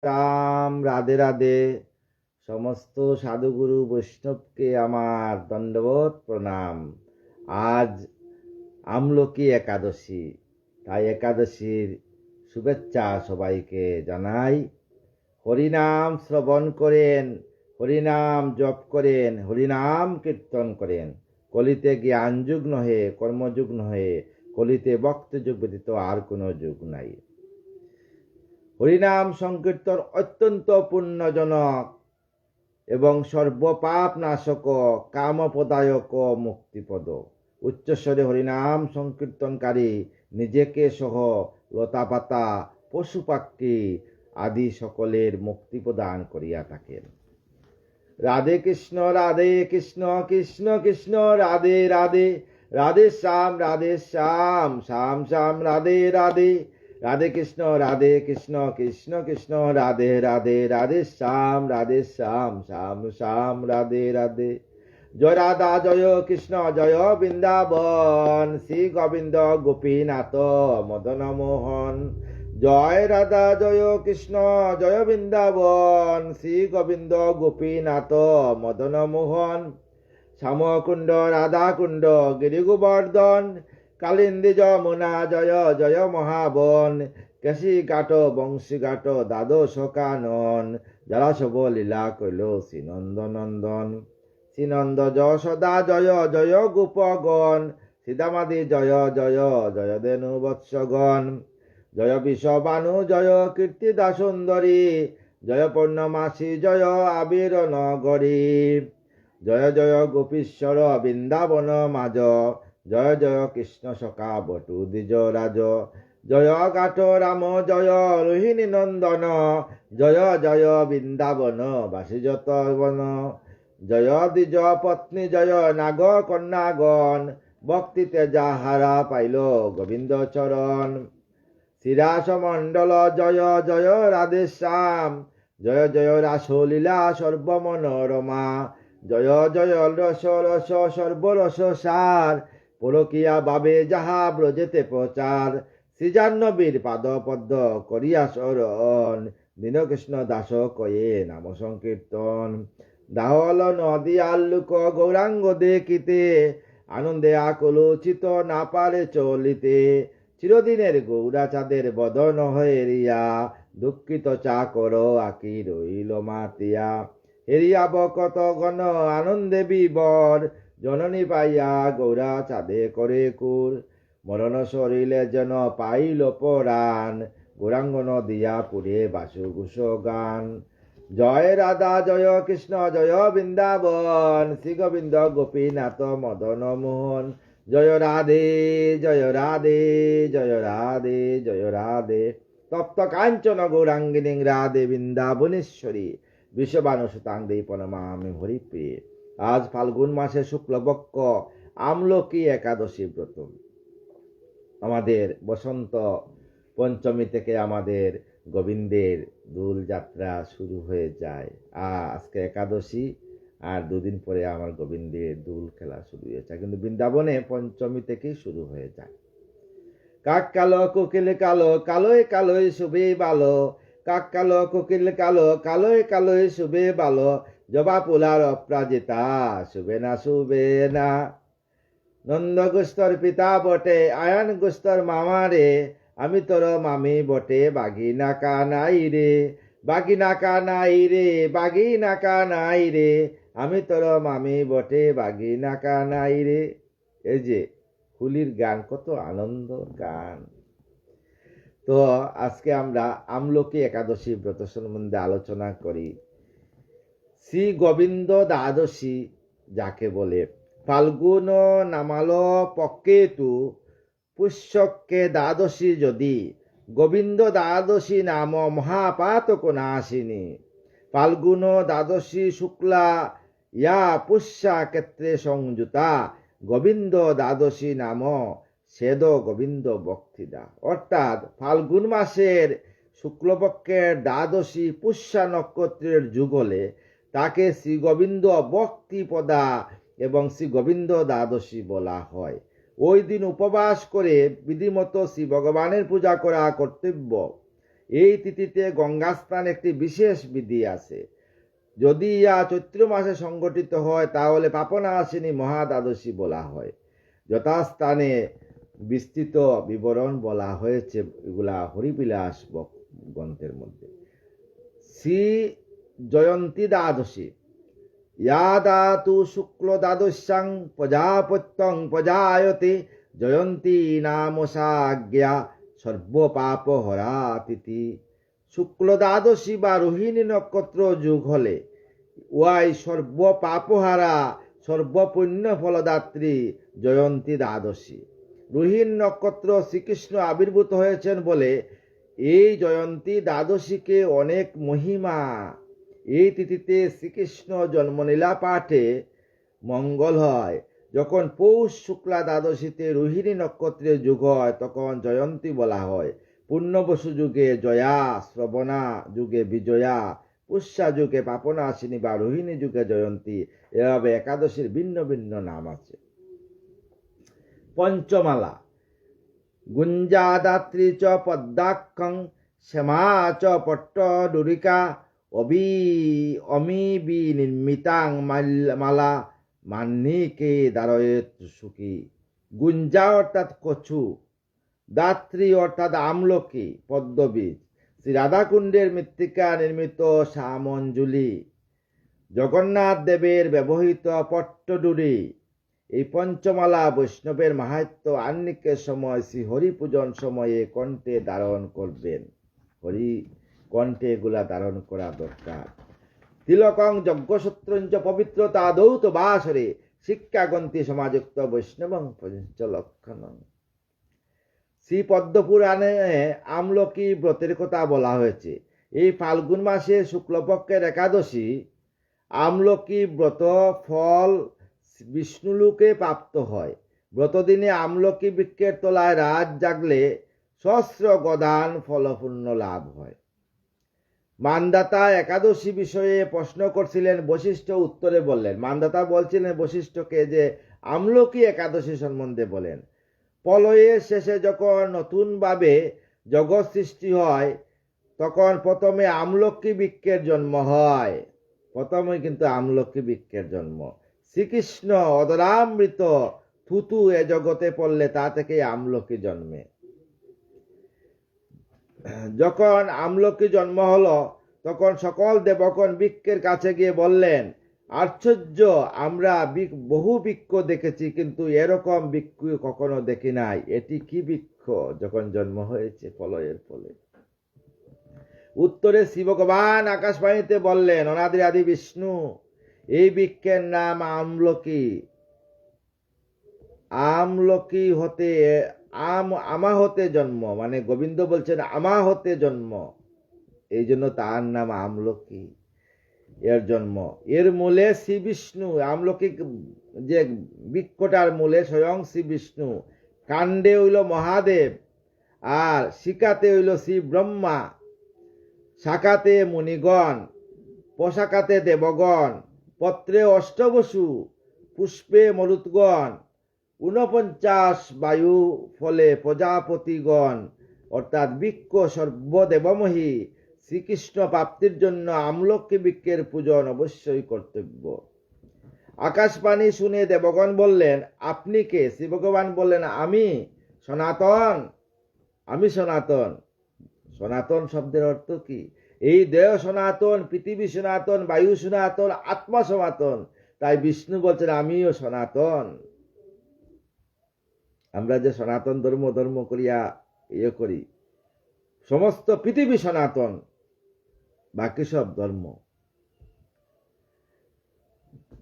রাম, রাধে রাধে। সমস্ত সাধুগুরু বৈষ্ণবকে আমার দণ্ডবত প্রণাম। আজ আমলকি একাদশী, তাই একাদশীর শুভেচ্ছা সবাইকে জানাই। হরিনাম শ্রবণ করেন, হরিনাম জপ করেন, হরিনাম কীর্তন করেন। কলিতে জ্ঞান যুগ নহে, কর্মযুগ নহে, কলিতে ভক্তি যুগ ব্যতীত আর কোনো যুগ নাই। হরিনাম সংকীর্তন অত্যন্ত পুণ্যজনক এবং সর্বপাপ নাশক, কামপদায়ক, মুক্তিপদ। উচ্চস্বরে হরিনাম সংকীর্তনকারী নিজেকে সহ লতাপাতা পশু পাখি আদি সকলের মুক্তি প্রদান করিয়া থাকেন। রাধে কৃষ্ণ কৃষ্ণ কৃষ্ণ রাধে রাধে, রাধে শ্যাম শ্যাম শ্যাম রাধে রাধে। রাধে কৃষ্ণ কৃষ্ণ কৃষ্ণ রাধে রাধে, রাধে শ্যাম শ্যাম শ্যাম রাধে রাধে। জয় রাধা জয় কৃষ্ণ জয় বৃন্দাবন, শ্রী গোবিন্দ গোপীনাথ মদন মোহন। জয় রাধা জয় কৃষ্ণ জয় বৃন্দাবন, শ্রী গোবিন্দ গোপীনাথ মদন মোহন। শ্যামকুণ্ড রাধাকুণ্ড গিরি গোবর্ধন, কালিন্দী যমুনা জয় জয় মহাবন। কেশী ঘাট বংশী ঘাট দ্বাদশ কানন, যারা সব লীলা কইল শ্রীনন্দ নন্দন। শ্রীনন্দ যশোদা জয় জয় গোপগণ, সীতামাদি জয় জয় জয় ধেনু বৎসগণ। জয় বিষবানু জয় কীর্তিদা সুন্দরী, জয় পূর্ণমাসী জয় আবির নগরী। জয় জয় গোপীশ্বর বৃন্দাবন মাজ, জয় জয় কৃষ্ণ সখা বটু দ্বিজ রাজ। জয় গাঠ রাম জয় রোহিণী নন্দন, জয় জয় বৃন্দাবন বাসী যত বন। জয় দ্বিজ পত্নী জয় নাগ কন্যাগণ, ভক্তিতে যাহারা পাইল গোবিন্দ চরণ। শ্রীরাস মণ্ডল জয় জয় রাধে শ্যাম, জয় জয় রাসলীলা সর্বমনোরমা। জয় জয় রস রস সর্বরস সার, পরকিয়া বাবে যাহা ব্রজেতে প্রচার। শ্রীজাহ্নবীর পাদ পদ্ম করিয়া শরণ, দীনকৃষ্ণ দাস কয়ে নাম সংকীর্তন। দাহল নদী আল্লুক গৌরাঙ্গ দেখিতে, আনন্দে আকুলোচিত না পারে চলিতে। চিরদিনের গৌরাচাঁদের বদন হয়ে রিয়া, দুঃখিত চাকর আকি রইল মাতিয়া। হেরিয়া বকত গণ আনন্দে বিবর, জননী পাইয়া গৌরা চাঁদে করে কুর। মরণ শরীরে যেন পাইল পরাণ, গৌরাঙ্গ নদিয়া পুরে বাসু ঘুষ গান। জয় রাধা জয় কৃষ্ণ জয় বৃন্দাবন, শ্রী গোবিন্দ গোপীনাথ মদন মোহন। জয় রাধে জয় রাধে জয় রাধে জয় রাধে। তপ্ত কাঞ্চন গৌরাঙ্গিনী রাধে বৃন্দাবনেশ্বরী, বিশ্ববানুসুতাং দেই প্রণমামি হরিপ্রিয়ে। আজ ফাল্গুন মাসের শুক্লপক্ষ আমলকি একাদশী ব্রত। আমাদের বসন্ত পঞ্চমী থেকে আমাদের গোবিন্দের দোল যাত্রা শুরু হয়ে যায়। আজকে একাদশী, আর দুদিন পরে আমার গোবিন্দের দোল খেলা শুরু হয়ে যায়, কিন্তু বৃন্দাবনে পঞ্চমী থেকেই শুরু হয়ে যায়। কাক কালো কোকিল কালো, কালোয় কালোয় শুভে ভালো। কাক কালো কোকিল কালো, কালোয় কালোয় শুভে ভালো। জবা পোলার অপরাজিতা, শুভে না। নন্দ গোস্তর পিতা বটে, আয়ন গোস্তর মামা রে। আমি তোর মামি বটে, বাগি নাকা নাই রে। বাগি নাকা নাই রে, বাগি নাকা নাই রে। আমি তোর মামি বটে, বাগি নাকা নাই রে। এই যে হোলির গান, কত আনন্দ গান। তো আজকে আমরা আমলকি একাদশী ব্রত সম্বন্ধে আলোচনা করি। শ্রী গোবিন্দ দ্বাদশী যাকে বলে, ফাল্গুন নামাল পক্ষেতু পুষ্যকে দ্বাদশী যদি, গোবিন্দ দ্বাদশী নাম মহাপাতক নাশিনী। ফাল্গুন দ্বাদশী শুক্লা ইয়া পুষ্যা ক্ষেত্রে সংযুতা, গোবিন্দ দ্বাদশী নাম সেদ গোবিন্দ ভক্তিদা। অর্থাৎ ফাল্গুন মাসের শুক্লপক্ষের দ্বাদশী পুষ্যা নক্ষত্রের যুগলে তাকে শ্রী গোবিন্দ ভক্তিপদা এবং শ্রী গোবিন্দ দ্বাদশী বলা হয়। ওই দিন উপবাস করে বিধিমতো শ্রী ভগবানের পূজা করা কর্তব্য। এই তিথিতে গঙ্গা স্নান একটি বিশেষ বিধি আছে। যদি ইহা চৈত্র মাসে সংগঠিত হয় তাহলে পাপনাশিনী মহাদ্বাদশী বলা হয়। যথাস্থানে বিস্তৃত বিবরণ বলা হয়েছে এগুলা হরিবিলাস গ্রন্থের মধ্যে। শ্রী জয়ন্তী দ্বাদশী ইয়াদাতু শুক্ল দ্বাদশ্যাং প্রজাপত্যং প্রজায়তে জয়ন্তী নামসাজ্ঞা সর্বপাপ হরাতিথি। শুক্ল দ্বাদশী বা রোহিণী নক্ষত্র যুগ হলে ওয়াই সর্বপাপহারা সর্বপুণ্য ফলদাত্রী জয়ন্তী দ্বাদশী। রোহিণী নক্ষত্র শ্রীকৃষ্ণ আবির্ভূত হয়েছেন বলে এই জয়ন্তী দ্বাদশীকে অনেক মহিমা। এই তিথিতে শ্রীকৃষ্ণ জন্মলীলা পাঠে মঙ্গল হয়। যখন পৌষ শুক্লা দ্বাদশীতে রোহিণী নক্ষত্রের যুগ হয় তখন জয়ন্তী বলা হয়। পূর্ণবসু যুগে জয়া, শ্রবণা যুগে বিজয়া, পুষ্যা যুগে পাপনাশিনী বা রোহিণী যুগে জয়ন্তী। এভাবে একাদশীর ভিন্ন ভিন্ন নাম আছে। পঞ্চমালা গুঞ্জাদাত্রী চ পদ্মাক্ষং শ্যামা চ পট্টডুরিকা অমিবি নির্মিতাং মালা মান্নিকে দারয়েত সুখী। গুঞ্জা অর্থাৎ কচু, দাত্রী অর্থাৎ আমলকি পদ্মবীজ, শ্রী রাধাকুণ্ডের মৃত্তিকা নির্মিত শ্যামঞ্জুলি, জগন্নাথ দেবের ব্যবহৃত পট্টডুরি। এই পঞ্চমালা বৈষ্ণবের মাহাত্ম্য আহ্নিকের সময় শ্রী হরি পূজন সময়ে কণ্ঠে ধারণ করবেন। হরি কণ্ঠে এগুলা ধারণ করা দরকার। তিলকং যজ্ঞসূত্রঞ্চ পবিত্রতা দৌত বাসরে শিক্ষাগন্তি সমাযুক্ত বৈষ্ণবং পঞ্চলক্ষণং। শ্রী পদ্মপুরাণে আমলকি ব্রতের কথা বলা হয়েছে। এই ফাল্গুন মাসে শুক্লপক্ষের একাদশী আমলকি ব্রত ফল বিষ্ণুলোকে প্রাপ্ত হয়। ব্রতদিনে আমলকি বৃক্ষের তলায় রাত জাগলে সহস্র গদান ফলপূর্ণ লাভ হয়। মানদাতা একাদশী বিষয়ে প্রশ্ন করছিলেন, বশিষ্ঠ উত্তরে বললেন। মানদাতা বলছিলেন বশিষ্ঠকে যে আমলকি একাদশী সম্বন্ধে বলেন। প্রলয়ের শেষে যখন নতুনভাবে জগৎ সৃষ্টি হয় তখন প্রথমে আমলকি বৃক্ষের জন্ম হয়। প্রথমে কিন্তু আমলকি বৃক্ষের জন্ম। শ্রীকৃষ্ণ অদরামৃত থুতু এ জগতে পড়লে তা থেকে আমলকি জন্মে। যখন আমলকি জন্ম হলো তখন সকল দেবগণ বৃক্ষের কাছে গিয়ে বললেন, আশ্চর্য, আমরা বহু বৃক্ষ দেখেছি কিন্তু এরকম বৃক্ষ কখনো দেখি নাই। এটি কি বৃক্ষ? যখন জন্ম হয়েছে প্রলয়ের ফলে। উত্তরে শ্রী ভগবান আকাশবাণীতে বললেন, অনাদি আদি বিষ্ণু, এই বৃক্ষের নাম আমলকি। আমলকি হতে আমা হতে জন্ম, মানে গোবিন্দ বলছেন আমা হতে জন্ম, এই জন্য তার নাম আমলকি। এর জন্ম, এর মূলে শ্রী বিষ্ণু। আমলকি যে বৃক্ষটার মূলে স্বয়ং শ্রী বিষ্ণু, কাণ্ডে হইল মহাদেব, আর শিকাতে হইল শ্রী ব্রহ্মা, শাখাতে মুনিগণ, পোশাকাতে দেবগণ, পত্রে অষ্টবসু, পুষ্পে মরুৎগণ, 49 বায়ু, ফলে প্রজাপতিগণ, অর্থাৎ বৃক্ষ সর্বদেবমহী। শ্রীকৃষ্ণ প্রাপ্তির জন্য আমলকি বৃক্ষের পূজন অবশ্যই কর্তব্য। আকাশবাণী শুনে দেবগণ বললেন, আপনি কে? শ্রী ভগবান বললেন, আমি সনাতন। আমি সনাতন। সনাতন শব্দের অর্থ কি? এই দেহ সনাতন, পৃথিবী সনাতন, বায়ু সনাতন, আত্মা সনাতন। তাই বিষ্ণু বলছেন আমিও সনাতন। আমরা যে সনাতন ধর্ম করিয়া করি, সমস্ত পৃথিবী সনাতন, বাকি সব ধর্ম।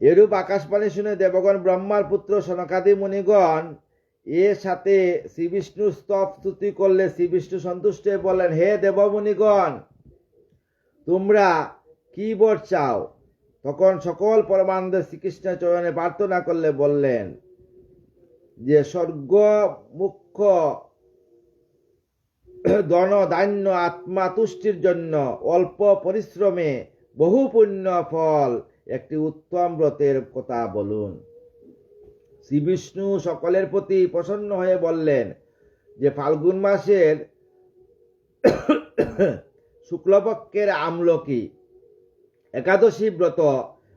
এরূপ আকাশবাণী শুনে দেবগণ ব্রহ্মার পুত্র সনকাদি মুনিগণ এর সাথে শ্রী বিষ্ণু স্তুতি করলে শ্রী বিষ্ণু সন্তুষ্ট হয়ে বললেন, হে দেবমুনিগণ, তোমরা কি বর চাও? তখন সকল পরমানন্দ শ্রীকৃষ্ণের চরণে প্রার্থনা করলে বললেন যে স্বর্গ মুখ্য ধন ধান্য আত্মা তুষ্টির জন্য অল্প পরিশ্রমে বহু পুণ্য ফল একটি উত্তম ব্রতের কথা বলুন। শ্রী বিষ্ণু সকলের প্রতি প্রসন্ন হয়ে বললেন যে ফাল্গুন মাসের শুক্লপক্ষের আমলকি একাদশী ব্রত,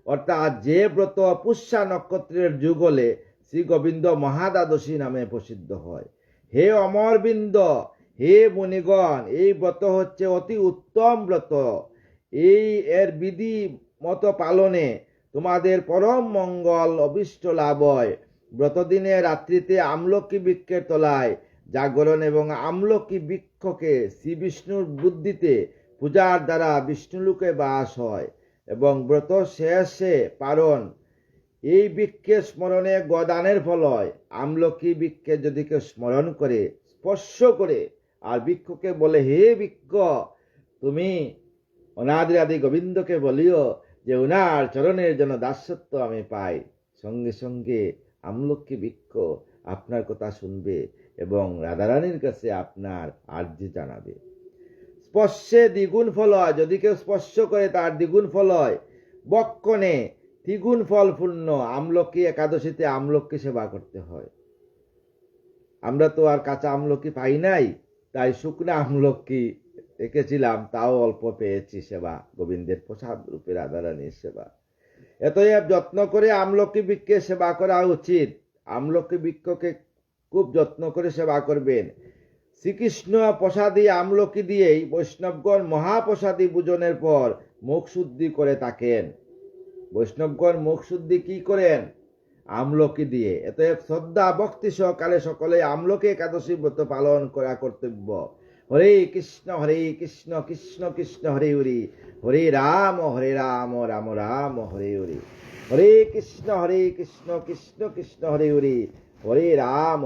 অর্থাৎ যে ব্রত পুষ্যা নক্ষত্রের যুগলে শ্রী গোবিন্দ মহাদ্বাদশী নামে প্রসিদ্ধ হয়। হে অমরবৃন্দ, হে মুনিগণ, এই ব্রত হচ্ছে অতি উত্তম ব্রত। এর বিধি মতো পালনে তোমাদের পরম মঙ্গল অভিষ্ট লাভ হয়। ব্রতদিনে রাত্রিতে আমলকি বৃক্ষের তলায় জাগরণ এবং আমলকি বৃক্ষকে শ্রী বিষ্ণুর বুদ্ধিতে পূজার দ্বারা বিষ্ণুলোকে বাস হয় এবং ব্রত শেষে পারণ। এই বৃক্ষের স্মরণে গদানের ফল হয়। আমলকি বৃক্ষে যদি কেউ স্মরণ করে, স্পর্শ করে, আর বৃক্ষকে বলে, হে বৃক্ষ, তুমি অনাদি আদি গোবিন্দকে বলিও যে উনার চরণের জন্য দাসত্ব আমি পাই, সঙ্গে সঙ্গে আমলকি বৃক্ষ আপনার কথা শুনবে এবং রাধারানীর কাছে আপনার আর্জি জানাবে। স্পর্শে দ্বিগুণ ফল হয়, যদি কেউ স্পর্শ করে তার দ্বিগুণ ফল হয়। বক্ষণে দ্বিগুণ ফল পূর্ণ। আমলকি একাদশীতে আমলকি সেবা করতে হয়। আমরা তো আর কাঁচা আমলকি পাই নাই, তাই শুকনা আমলকি রেখেছিলাম, তাও অল্প পেয়েছি সেবা, গোবিন্দের প্রসাদ রূপে রাধারানীর সেবা। এতএব যত্ন করে আমলকি বৃক্ষে সেবা করা উচিত। আমলকি বৃক্ষকে খুব যত্ন করে সেবা করবেন। শ্রীকৃষ্ণ প্রসাদী আমলকি দিয়েই বৈষ্ণবগণ মহাপ্রসাদী পূজনের পর মুখ শুদ্ধি করে থাকেন। বৈষ্ণবগণ মুখ শুদ্ধি কি করেন? আমলকি দিয়ে। এতএব শ্রদ্ধা ভক্তি সহকারে সকলে আমলকি একাদশী ব্রত পালন করা কর্তব্য। হরে কৃষ্ণ কৃষ্ণ কৃষ্ণ হরে হরি, হরে রাম রাম রাম হরে হরি। হরে কৃষ্ণ কৃষ্ণ কৃষ্ণ হরে হরি, হরে রাম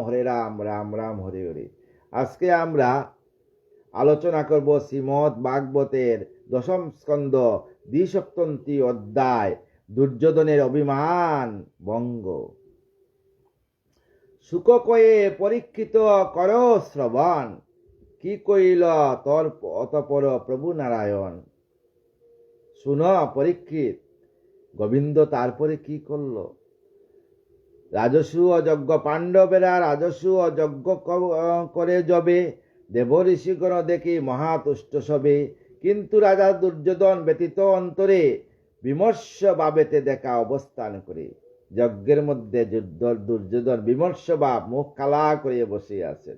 রাম রাম হরে হরি। আজকে আমরা আলোচনা করব শ্রীমদ্ ভাগবতের দশম স্কন্ধ দ্বিসপ্ততি অধ্যায় দুর্যোধনের অভিমান ভঙ্গ। সুখ কয়ে পরীক্ষিত কর শ্রবণ, কি কইল তোর অতপর প্রভু নারায়ণ। শুন পরীক্ষিত, গোবিন্দ তারপরে কি করল। রাজসূ অযজ্ঞ, পাণ্ডবেরা রাজসূ অযজ্ঞ করে যবে, দেব ঋষিগণ দেখি মহাতুষ্ট সবে। কিন্তু রাজা দুর্যোধন ব্যতীত অন্তরে বিমর্ষ ভাবেতে দেখা অবস্থান করে। যজ্ঞের মধ্যে দুর্যোধন বিমর্ষ ভাব, মুখ কালা করে বসে আছেন।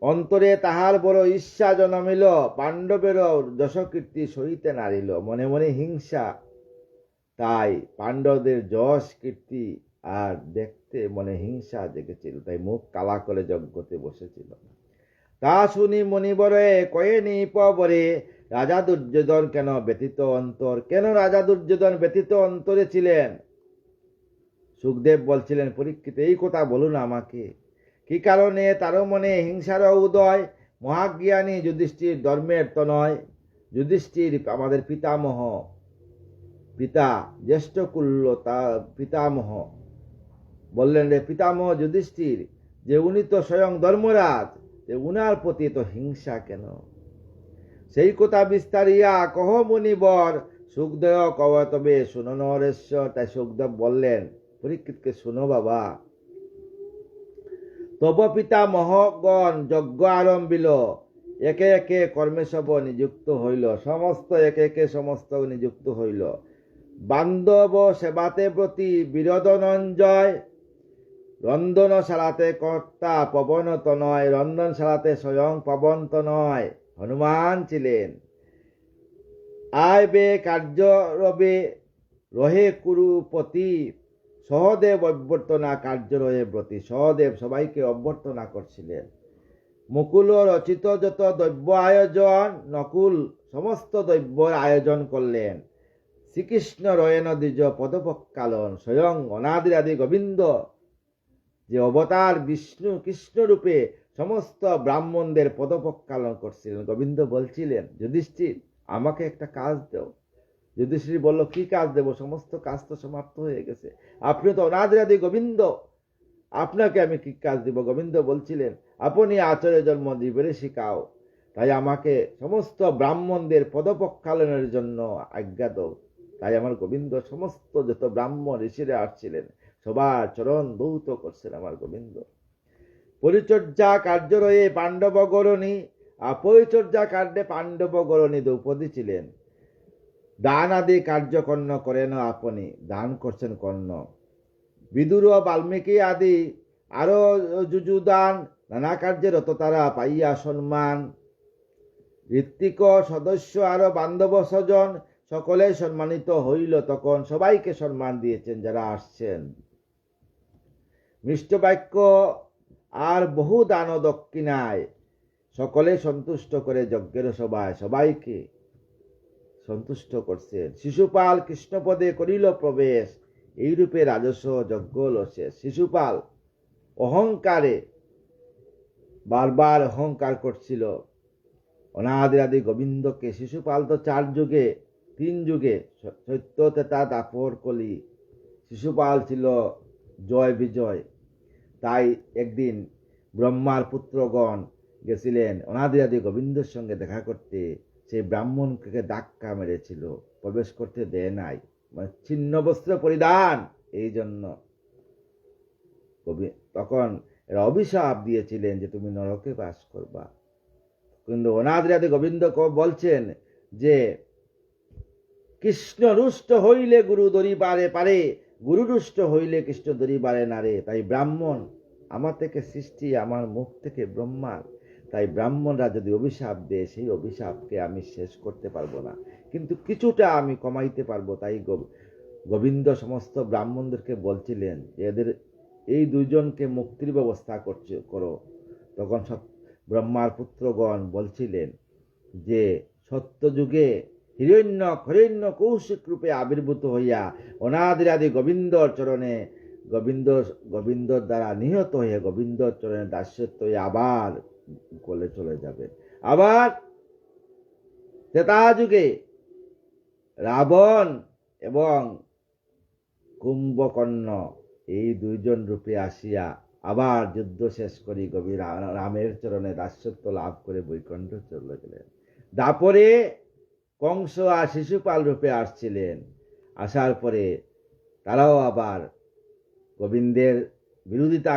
অন্তরে তাহার বড় ঈর্ষা জন্মিল, পাণ্ডবেরও যশকীর্তি সহিতে নারিল। মনে মনে হিংসা, তাই পাণ্ডবদের যশ কীর্তি আর দেখতে মনে হিংসা জেগেছিল, তাই মুখ কালা করে যজ্ঞতে বসেছিল। তা শুনি মণিবরে কয়ে নিপবরে, রাজা দুর্যোধন কেন ব্যতীত অন্তর। কেন রাজা দুর্যোধন ব্যতীত অন্তরে ছিলেন? সুখদেব বলছিলেন, পরীক্ষিত এই কথা বলুন আমাকে, কি কারণে তার মনে হিংসার উদয়। মহাজ্ঞানী যুধিষ্ঠির ধর্মের তো নয়। যুধিষ্ঠির আমাদের পিতামহ, পিতা জ্যেষ্ঠ কুল্য, তা পিতামহ বললেন, রে পিতামহ যুধিষ্ঠির, যে উনি তো স্বয়ং ধর্মরাজ, উনার প্রতি তো হিংসা কেন? সেই কথা বিস্তারিয়া কহ মুনিবর, সুখদেব কব তবে শুনো নরেশ্বর। তাই সুখদেব বললেন, পরীক্ষিতকে শুনো বাবা, তব পিতা মহগণ যজ্ঞ আরম্ভিল, একে একে কর্মে সব নিযুক্ত হইল। সমস্ত একে একে সমস্ত নিযুক্ত হইল। বান্ধব সেবাতে প্রতি বিরোধনঞ্জয়, রন্ধন শালাতে কর্তা পবন তনয়। রন্ধন শালাতে স্বয়ং পবন তনয় হনুমান ছিলেন। আয় বে কার্য রবে রহে কুরুপতি, সহদেব অভ্যর্থনা কার্য রহে ব্রতী। সহদেব সবাইকে অভ্যর্থনা করছিলেন। মুকুল রচিত যত দ্রব্য আয়োজন, নকুল সমস্ত দ্রব্যর আয়োজন করলেন। শ্রীকৃষ্ণ রয়েন দ্বিজ পদপক্কালন, স্বয়ং অনাদি আদি গোবিন্দ যে অবতার বিষ্ণু কৃষ্ণ রূপে সমস্ত ব্রাহ্মণদের পদপক্কালন করছিলেন। গোবিন্দ বলছিলেন, যুধিষ্ঠির আমাকে একটা কাজ দাও। যুধিষ্ঠির বলল, কি কাজ দেব? সমস্ত কাজ তো সমাপ্ত হয়ে গেছে, আপনি তো অনাদি আদি গোবিন্দ, আপনাকে আমি কি কাজ দিব? গোবিন্দ বলছিলেন, আপনি আচার্য জন্ম দিবে শিখাও, তাই আমাকে সমস্ত ব্রাহ্মণদের পদপক্ষালনের জন্য আজ্ঞা দাও। তাই আমার গোবিন্দ সমস্ত যত ব্রাহ্মণ ঋষিরা আসছিলেন সবার চরণ ধৌত করছেন আমার গোবিন্দ। পরিচর্যা কার্য রয়ে পাণ্ডব গরণী, পরিচর্যা কাণ্ডে পাণ্ডব গরণী দ্রৌপদী ছিলেন। দান আদি কার্যকর্ণ করেন আপনি, দান করছেন কর্ণ। বিদুর ও বাল্মীকি আদি আরো যুযুদান, নানা কার্যে রত তারা পাইয়া সম্মান। ঋত্বিক সদস্য আরো বান্ধব স্বজন সকলে সম্মানিত হইল তখন, সবাইকে সম্মান দিয়েছেন যারা আসছেন। মিষ্ট বাক্য আর বহু দান ও দক্ষিণায় সকলে সন্তুষ্ট করে যজ্ঞের সভায় সবাইকে সন্তুষ্ট করছেন। শিশুপাল কৃষ্ণপদে করিল প্রবেশ, এইরূপে রাজস্ব যজ্ঞ শেষ। শিশুপাল অহংকারে বারবার অহংকার করছিল। অনাদি গোবিন্দকে, শিশুপাল তো 4 যুগে 3 যুগে, সত্য তেতা দাপর কলি, শিশুপাল ছিল জয় বিজয়। তাই একদিন ব্রহ্মার পুত্রগণ গেছিলেন অনাদি গোবিন্দের সঙ্গে দেখা করতে, সেই ব্রাহ্মণকে ধাক্কা মেরেছিল, প্রবেশ করতে দেয় নাই, মানে ছিন্ন বস্ত্র পরিধান। এই জন্য তখন এরা অভিশাপ দিয়েছিলেন যে তুমি নরকে বাস করবা। কিন্তু অনাদি গোবিন্দ বলছেন যে কৃষ্ণ রুষ্ট হইলে গুরু দরিবারে পারে, গুরু রুষ্ট হইলে কৃষ্ণ দরিবারে নারে। তাই ব্রাহ্মণ আমার থেকে সৃষ্টি, আমার মুখ থেকে ব্রহ্মার। তাই ব্রাহ্মণরা যদি অভিশাপ দেয়, সেই অভিশাপকে আমি শেষ করতে পারবো না, কিন্তু কিছুটা আমি কমাইতে পারবো। তাই গোবিন্দ সমস্ত ব্রাহ্মণদেরকে বলছিলেন যে এদের এই 2 জনকে মুক্তির ব্যবস্থা করো। তখন ব্রহ্মার পুত্রগণ বলছিলেন যে সত্যযুগে হিরণ্য কৌশিক রূপে আবির্ভূত হইয়া অনাদি গোবিন্দর চরণে গোবিন্দর দ্বারা নিহত হয়ে গোবিন্দর চরণে দাস্যত্ব হয়ে আবার কোলে চলে যাবে। আবার ত্রেতা যুগে রাবণ এবং কুম্ভকর্ণ এই 2 জন রূপে আসিয়া আবার যুদ্ধ শেষ করি রামের চরণে দাস্যত্ব লাভ করে বৈকুণ্ঠ চলে গেলেন। দাপরে কংস আর শিশুপাল রূপে আসছিলেন। আসার পরে তারাও আবার গোবিন্দের বিরোধিতা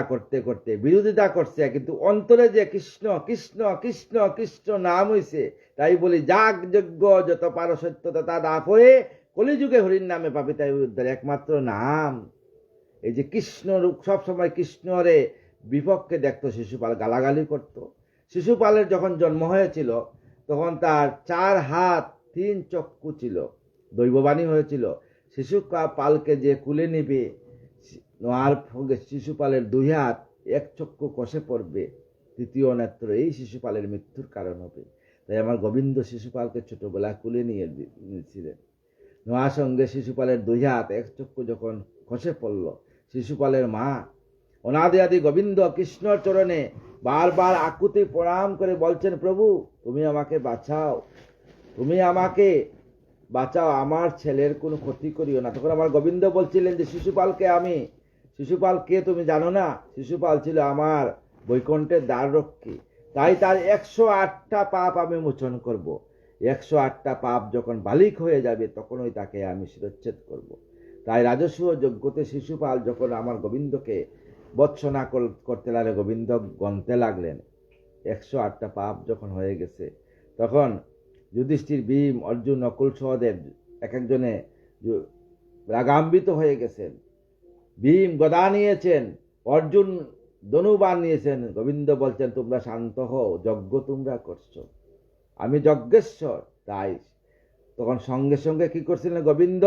করছে, কিন্তু অন্তরে যে কৃষ্ণ কৃষ্ণ কৃষ্ণ কৃষ্ণ নাম হইছে। তাই বলি যাগ যজ্ঞ যত পার সত্য তথা দাপরে, কলিযুগে হরির নামে পাবি তাই উদ্ধার। একমাত্র নাম। এই যে কৃষ্ণ রূপ, সবসময় কৃষ্ণরে বিপক্ষে দেখতো শিশুপাল, গালাগালি করত। শিশুপালের যখন জন্ম হয়েছিল তখন তার 4 হাত 3 চক্ষু ছিল, দৈববাণী হয়েছিল শিশুপালকে যে কুলে নিবে আর শিশুপালের 2 হাত 1 চক্ষু কষে পড়বে, 3য় নেত্র, এই শিশুপালের মৃত্যুর কারণ হবে। তাই আমার গোবিন্দ শিশুপালকে ছোটবেলা কুলে নিয়েছিলেন। নোয়ার সঙ্গে শিশুপালের 2 হাত 1 চক্ষু যখন খসে পড়ল, শিশুপালের মা অনাদি গোবিন্দ কৃষ্ণর চরণে বারবার আকুতি প্রণাম করে বলছেন, প্রভু তুমি আমাকে বাঁচাও, তুমি আমাকে বাঁচাও, আমার ছেলের কোনো ক্ষতি করিও না। তখন আমার গোবিন্দ বলছিলেন যে শিশুপাল কে তুমি জানো না? শিশুপাল ছিল আমার বৈকুণ্ঠের দ্বাররক্ষী। তাই তার 108টা পাপ আমি মোচন করব। 108টা পাপ যখন বালিক হয়ে যাবে তখনই তাকে আমি শিরচ্ছেদ করব। তাই রাজস্ব যজ্ঞতে শিশুপাল যখন আমার গোবিন্দকে বৎসনা করতে লাগলে, গোবিন্দ গণতে লাগলেন, 108টা পাপ যখন হয়ে গেছে, তখন যুধিষ্ঠির, ভীম, অর্জুন, নকুল, সহদেব এক একজনে রাগান্বিত হয়ে গেছেন। ভীম গদা নিয়েছেন, অর্জুন ধনুবাণ নিয়েছেন। গোবিন্দ বলছেন তোমরা শান্ত হও, যজ্ঞ তোমরা করছো, আমি যজ্ঞেশ্বর। তাই তখন সঙ্গে সঙ্গে কি করছিলেন গোবিন্দ?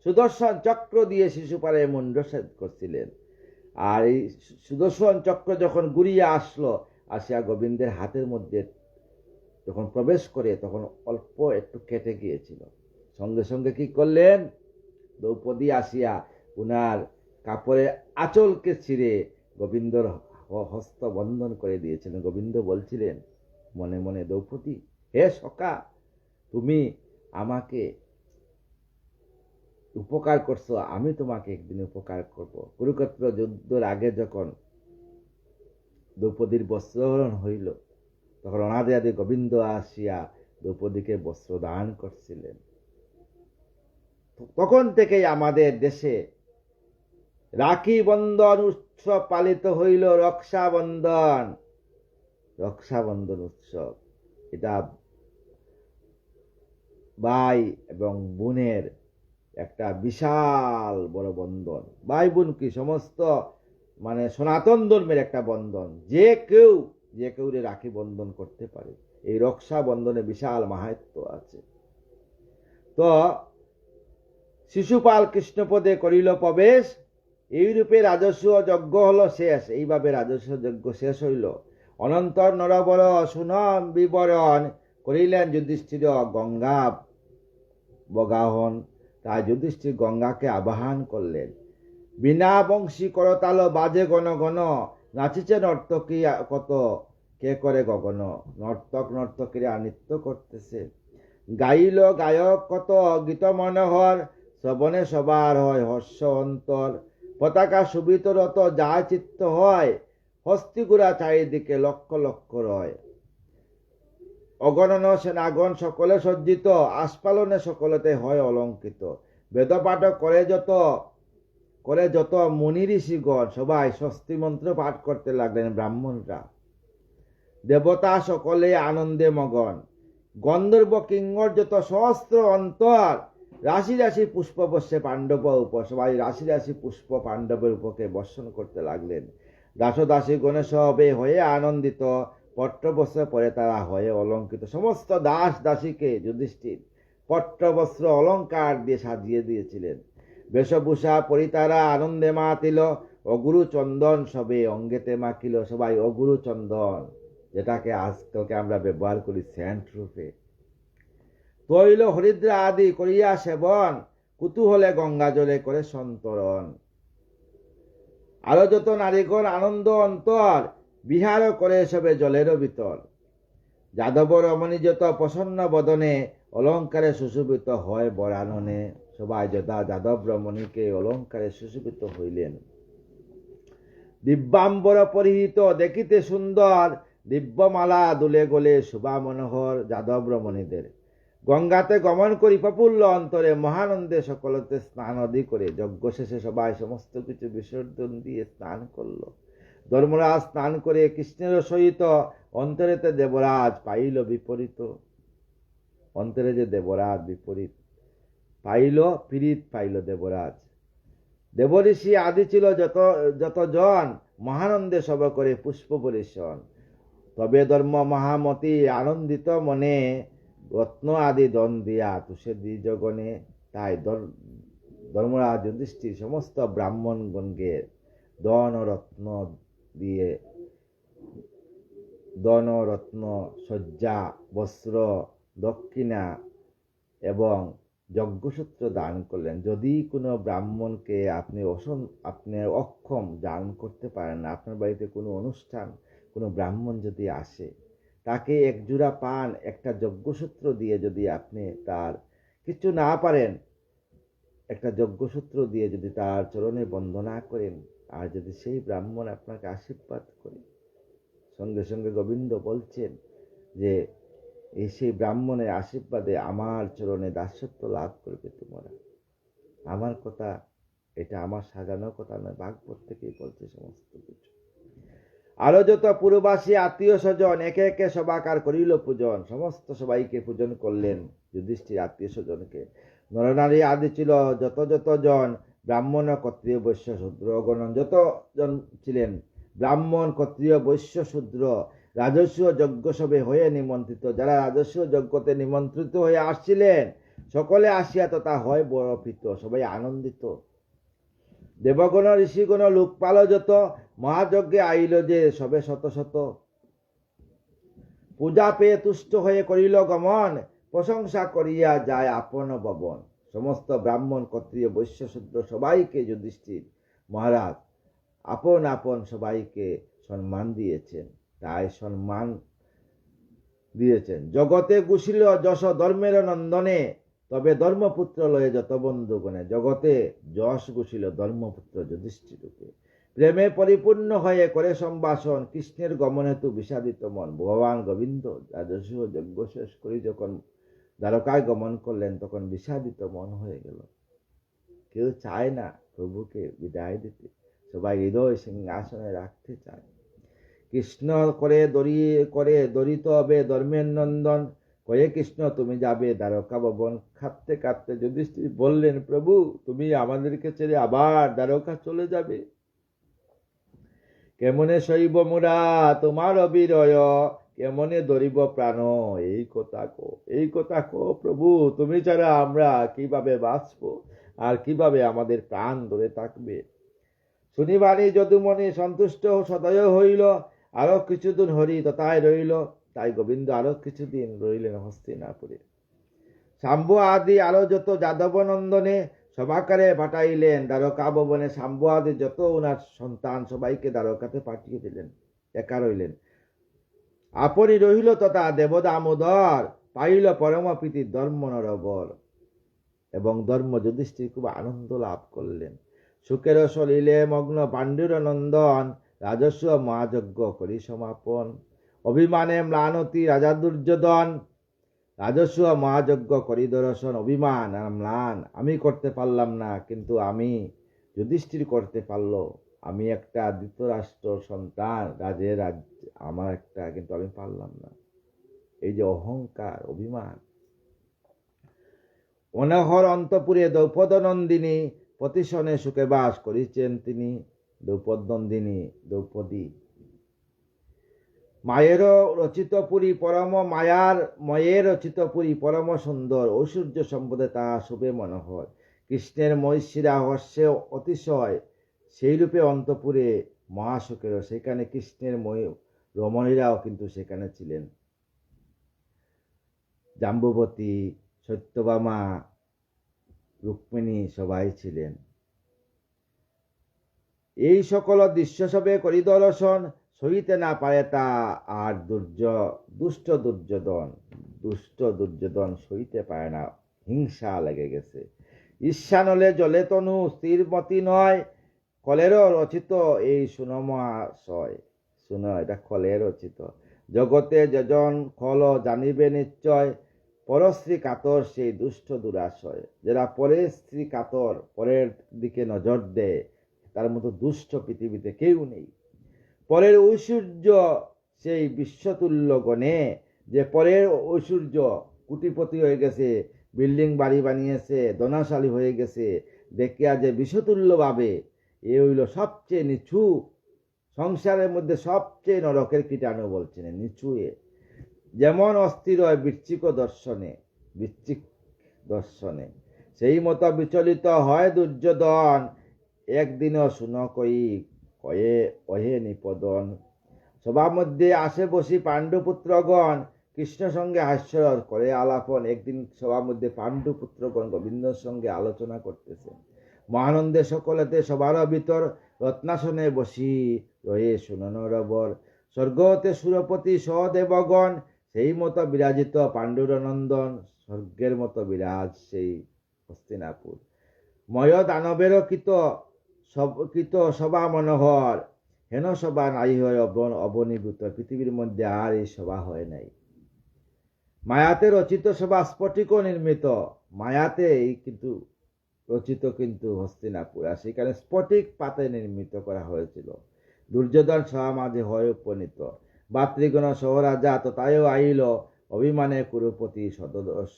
সুদর্শন চক্র দিয়ে শিশুপালের মুণ্ডচ্ছেদ করছিলেন। আর এই সুদর্শন চক্র যখন ঘুরিয়ে আসলো, আসিয়া গোবিন্দের হাতের মধ্যে যখন প্রবেশ করে তখন অল্প একটু কেটে গিয়েছিল। সঙ্গে সঙ্গে কি করলেন? দ্রৌপদী আসিয়া উনার কাপড়ে আঁচলকে ছিঁড়ে গোবিন্দর হস্ত বন্ধন করে দিয়েছিলেন। গোবিন্দ বলছিলেন মনে মনে, দ্রৌপদী হে সখা, তুমি আমাকে উপকার করছো, আমি তোমাকে একদিন উপকার করব। কুরুক্ষেত্র যুদ্ধের আগে যখন দ্রৌপদীর বস্ত্রহরণ হইল, তখন অনাদি গোবিন্দ আসিয়া দ্রৌপদীকে বস্ত্র দান করছিলেন। তখন থেকেই আমাদের দেশে রাখি বন্ধন উৎসব পালিত হইল, রক্ষাবন্ধন উৎসব। এটা ভাই এবং বোনের একটা বিশাল বড় বন্ধন। ভাই বোন কি সমস্ত মানে সনাতন ধর্মের একটা বন্ধন, যে কেউ রাখি বন্ধন করতে পারে। এই রক্ষা বন্ধনে বিশাল মাহাত্ম্য আছে। তো শিশুপাল কৃষ্ণপদে করিল প্রবেশ, এইরূপে রাজস্ব যজ্ঞ হলো শেষ। এইভাবে রাজস্ব যজ্ঞ শেষ হইল। অনন্তর নরবর সুনাম বিবরণ করিলেন যুধিষ্ঠির গঙ্গা বগাহন। তাই যুধিষ্ঠির গঙ্গাকে আবাহন করলেন। বিনা বংশী করতাল বাজে গণ গণ, নাচিছে নর্তকী কত কে করে গগন। নর্তক নর্তকীরা নৃত্য করতেছে। গাইল গায়ক কত গীত মনোহর, শ্রবণে সবার হয় হর্ষ অন্তর। পতাকা সুবিত রত যায় চিত্ত হয়, হস্তিগুড়া চারিদিকে লক্ষ লক্ষ রয়। অগণন সেনাগণ সকলে সজ্জিত, আস্ফালনে সকলেতে হয় অলঙ্কৃত। বেদপাঠ করে যত মুনি ঋষিগণ, সবাই স্বস্তি মন্ত্র পাঠ করতে লাগলেন ব্রাহ্মণরা। দেবতা সকলে আনন্দে মগন, গন্ধর্ব কিঙ্কর যত সহস্র অন্তর। রাশি রাশি পুষ্প বর্ষে পাণ্ডব উপর, সবাই রাশি রাশি পুষ্প পাণ্ডবের উপরকে বর্ষণ করতে লাগলেন। দাস দাসী গণেশ হবে হয়ে আনন্দিত, পট্টবস্ত্র পরে তারা হয়ে অলঙ্কৃত। সমস্ত দাস দাসীকে যুধিষ্ঠির পট্টবস্ত্র অলঙ্কার দিয়ে সাজিয়ে দিয়েছিলেন। বেশভূষা পরিতারা আনন্দে মাতিল, অগুরু চন্দন সবে অঙ্গেতে মাখিল। সবাই অগুরু চন্দন, যেটাকে আজকালকে আমরা ব্যবহার করি সেন্ট রূপে, তৈল হরিদ্রা আদি করিয়া সেবন, কুতূহলে গঙ্গা জলে করে সন্তরণ। আরো যত নারীগণ আনন্দ অন্তর, বিহার করে সবে জলের ভিতর। যাদব রমণী যত প্রসন্ন বদনে, অলঙ্কারে সুশোভিত হয় বরাননে। সবাই যথা যাদব রমণীকে অলঙ্কারে সুশোভিত হইলেন। দিব্যাম্বর পরিহিত দেখিতে সুন্দর, দিব্যমালা দুলে গলে শোভা মনোহর যাদব রমণীদের। গঙ্গাতে গমন করি প্রফুল্ল অন্তরে, মহানন্দে সকলতে স্নান আদি করে। যজ্ঞ শেষে সবাই সমস্ত কিছু বিসর্জন দিয়ে স্নান করল। ধর্মরাজ স্নান করে কৃষ্ণের সহিত, অন্তরেতে দেবরাজ পাইল বিপরীত। অন্তরে যে দেবরাজ বিপরীত পাইল, পীড়িত পাইল দেবরাজ। দেবঋষি আদি ছিল যতজন, মহানন্দে সব করে পুষ্প পরিশন। তবে ধর্ম মহামতি আনন্দিত মনে, রত্ন আদি দন দিয়া তুষে দ্বিজগণে। তাই ধর্মরাজ যুধিষ্ঠির সমস্ত ব্রাহ্মণগণকে ধন রত্ন দিয়ে, ধন রত্ন শয্যা বস্ত্র দক্ষিণা এবং যজ্ঞসূত্র দান করলেন। যদি কোনো ব্রাহ্মণকে আপনি অক্ষম দান করতে পারেন না, আপনার বাড়িতে কোনো অনুষ্ঠান, কোনো ব্রাহ্মণ যদি আসে, তাকে এক জোড়া পান একটা যজ্ঞসূত্র দিয়ে যদি আপনি তার কিছু না পারেন, একটা যজ্ঞসূত্র দিয়ে যদি তার চরণে বন্দনা করেন, আর যদি সেই ব্রাহ্মণ আপনাকে আশীর্বাদ করে, সঙ্গে সঙ্গে গোবিন্দ বলছেন যে সেই ব্রাহ্মণের আশীর্বাদে আমার চরণে দাসত্ব লাভ করবে তোমরা। আমার কথা এটা, আমার সাজানো কথা নয়, ভাগবত থেকেই বলছে সমস্ত কিছু। আরো যত পূর্ববাসী আত্মীয় স্বজন একে একে সবাকার করিল পূজন। সমস্ত সবাইকে পূজন করলেন যুধিষ্ঠির, আত্মীয় স্বজনকে। নরনারী আদি ছিল যত জন, ব্রাহ্মণ ক্ষত্রিয় বৈশ্য শূদ্র গণ যত জন ছিলেন, ব্রাহ্মণ ক্ষত্রিয় বৈশ্য শূদ্র রাজস্ব যজ্ঞ সবে হয়ে নিমন্ত্রিত। যারা রাজস্ব যজ্ঞতে নিমন্ত্রিত হয়ে আসছিলেন, সকলে আসিয়া তথা হয় বরফিত, সবাই আনন্দিত। দেবগণ ঋষিগণ লোকপাল যত, মহাযজ্ঞে আইল যে সবে শত শত। পূজা পেয়ে তুষ্ট হয়ে করিল গমন, প্রশংসা করিয়া যায় আপন ভবন। সমস্ত ব্রাহ্মণ ক্ষত্রিয় বৈশ্য শূদ্র সবাইকে যুধিষ্ঠির মহারাজ আপন আপন সবাইকে সম্মান দিয়েছেন। তাই সম্মান দিয়েছেন। জগতে গুছিল যশ ধর্মের নন্দনে, তবে ধর্মপুত্র লয়ে যত বন্ধুগণে। জগতে যশ গুছিল ধর্মপুত্র যুধিষ্ঠিরকে। প্রেমে পরিপূর্ণ হয়ে করে সম্ভাষণ, কৃষ্ণের গমনেতু বিষাদিত মন। ভগবান গোবিন্দ রাজস্ব যজ্ঞ শেষ করে যখন দ্বারকায় গমন করলেন, তখন বিষাদিত মন হয়ে গেল। কেউ চায় না প্রভুকে বিদায় দিতে, সবাই হৃদয় সিংহাসনে রাখতে চায়। কৃষ্ণ করে দরিত হবে ধর্মের নন্দন, কয়ে কৃষ্ণ তুমি যাবে দ্বারকা ভবন। কাঁদতে কাঁদতে যুধিষ্ঠির বললেন, প্রভু তুমি আমাদেরকে ছেড়ে আবার দ্বারকা চলে যাবে? কেমনে শৈব মোরা তোমার অবিরয়, কেমনে ধরিব প্রাণ, এই কথা কো প্রভু, তুমি ছাড়া আমরা কিভাবে বাঁচবো, আর কিভাবে আমাদের প্রাণ ধরে থাকবে? শুনিবাণী যদুমণি সন্তুষ্ট সদয় হইল, আরো কিছুদিন হরি তথায় রইল। তাই গোবিন্দ আরো কিছুদিন রইলেন হস্তিনাপুরে। শাম্ভু আদি আরো যত যাদব নন্দনে সভাকারে পাঠাইলেন দ্বারকা ভবনে। শাম্ভু আদি যত ওনার সন্তান সবাইকে দ্বারকাতে পাঠিয়ে দিলেন, একা রইলেন। আপনি রহিল তথা দেবদামোদর, পাইল পরম প্রীতি ধর্ম নরবর। এবং ধর্ম যুধিষ্ঠির খুব আনন্দ লাভ করলেন। সুখের সলিলে মগ্ন পাণ্ডুর নন্দন, রাজস্ব মহাযজ্ঞ করি সমাপন। অভিমানে ম্লানতি রাজা দুর্যোধন, রাজস্ব মহাযজ্ঞ করি দর্শন। অভিমান আর ম্লান, আমি করতে পারলাম না, কিন্তু আমি যুধিষ্ঠির করতে পারলো। আমি একটা ধৃতরাষ্ট্র সন্তান, রাজের আমার একটা, কিন্তু আমি পারলাম না। এই যে অহংকার, অভিমান। অনহর অন্তপুরে দ্রৌপদ নন্দিনী, প্রতিশনে সুখে বাস করিছেন তিনি। দ্রৌপদী মায়ের রচিত পুরী পরম ময়ের রচিত পুরী পরম সুন্দর, ঐশ্বর্য সম্পদে তা শুভে মনোহর। কৃষ্ণের মহিষীরা হর্ষে অতিশয়, সেই রূপে অন্তপুরে মহাসুখের। সেখানে কৃষ্ণের রমণীরাও কিন্তু সেখানে ছিলেন। জাম্বুবতী, সত্যভামা, রুক্মিণী সবাই ছিলেন। এই সকল দৃশ্য সবে করি দর্শন, সইতে না পারে তা আর দুষ্ট দুর্যোধন সইতে পারে না, হিংসা লেগে গেছে। ঈর্ষা নলে জলে তনু স্থিরমতি নয়, কলেরও রচিত এই সুনমাশয়। শুনো, এটা কলের রচিত। জগতে যেজন কল জানিবে নিশ্চয়, পরশ্রী কাতর সেই দুষ্ট দুরাশয়। যারা পরের স্ত্রী কাতর, পরের দিকে নজর দেয়, তার মতো দুষ্ট পৃথিবীতে কেউ নেই। পরের ঐশ্বর্য সেই বিশ্বতুল্য গণে, যে পরের ঐশ্বর্য, কোটিপতি হয়ে গেছে, বিল্ডিং বাড়ি বানিয়েছে, ধনাশালী হয়ে গেছে, দেখিয়া যে বিশ্বতুল্য ভাবে, এ হইল সবচেয়ে নিচু, সংসারের মধ্যে সবচেয়ে নরকের কীটাণু বলছেন, নিচু। যেমন অস্থির হয় বৃশ্চিক দর্শনে, সেই মতো বিচলিত হয় দুর্যোধন। একদিনও শুন কয়ে অহে নিপদন। সবার মধ্যে আসে বসি পাণ্ডুপুত্রগণ, কৃষ্ণ সঙ্গে হাস্যরস করে আলাপন। একদিন সবার মধ্যে পাণ্ডুপুত্রগণ গোবিন্দর সঙ্গে আলোচনা করতেছেন। মহানন্দে সকলেতে সবার ভিতর, রত্নাসনে বসি রয়ে শুনন রবর। স্বর্গতে সুরপতি সদেবগণ, সেই মতো বিরাজিত পাণ্ডুর নন্দন। স্বর্গের মতো বিরাজ সেই হস্তিনাপুর। ময় দানবেরও কৃত সভা মনোহর, হেন সভা নাই হয় অবনীভূত। পৃথিবীর মধ্যে আর এই সভা হয় নাই। মায়াতে রচিত সভা স্ফটিক নির্মিত, মায়াতে কিন্তু রচিত কিন্তু হস্তিনাপুর, আর সেখানে স্ফটিক পাতে নির্মিত করা হয়েছিল। দুর্যোধন সভা মাঝে হয় উপনীত, ভাতৃগণ সহরাজা তথায়ও আইল। অভিমানে কুরুপতি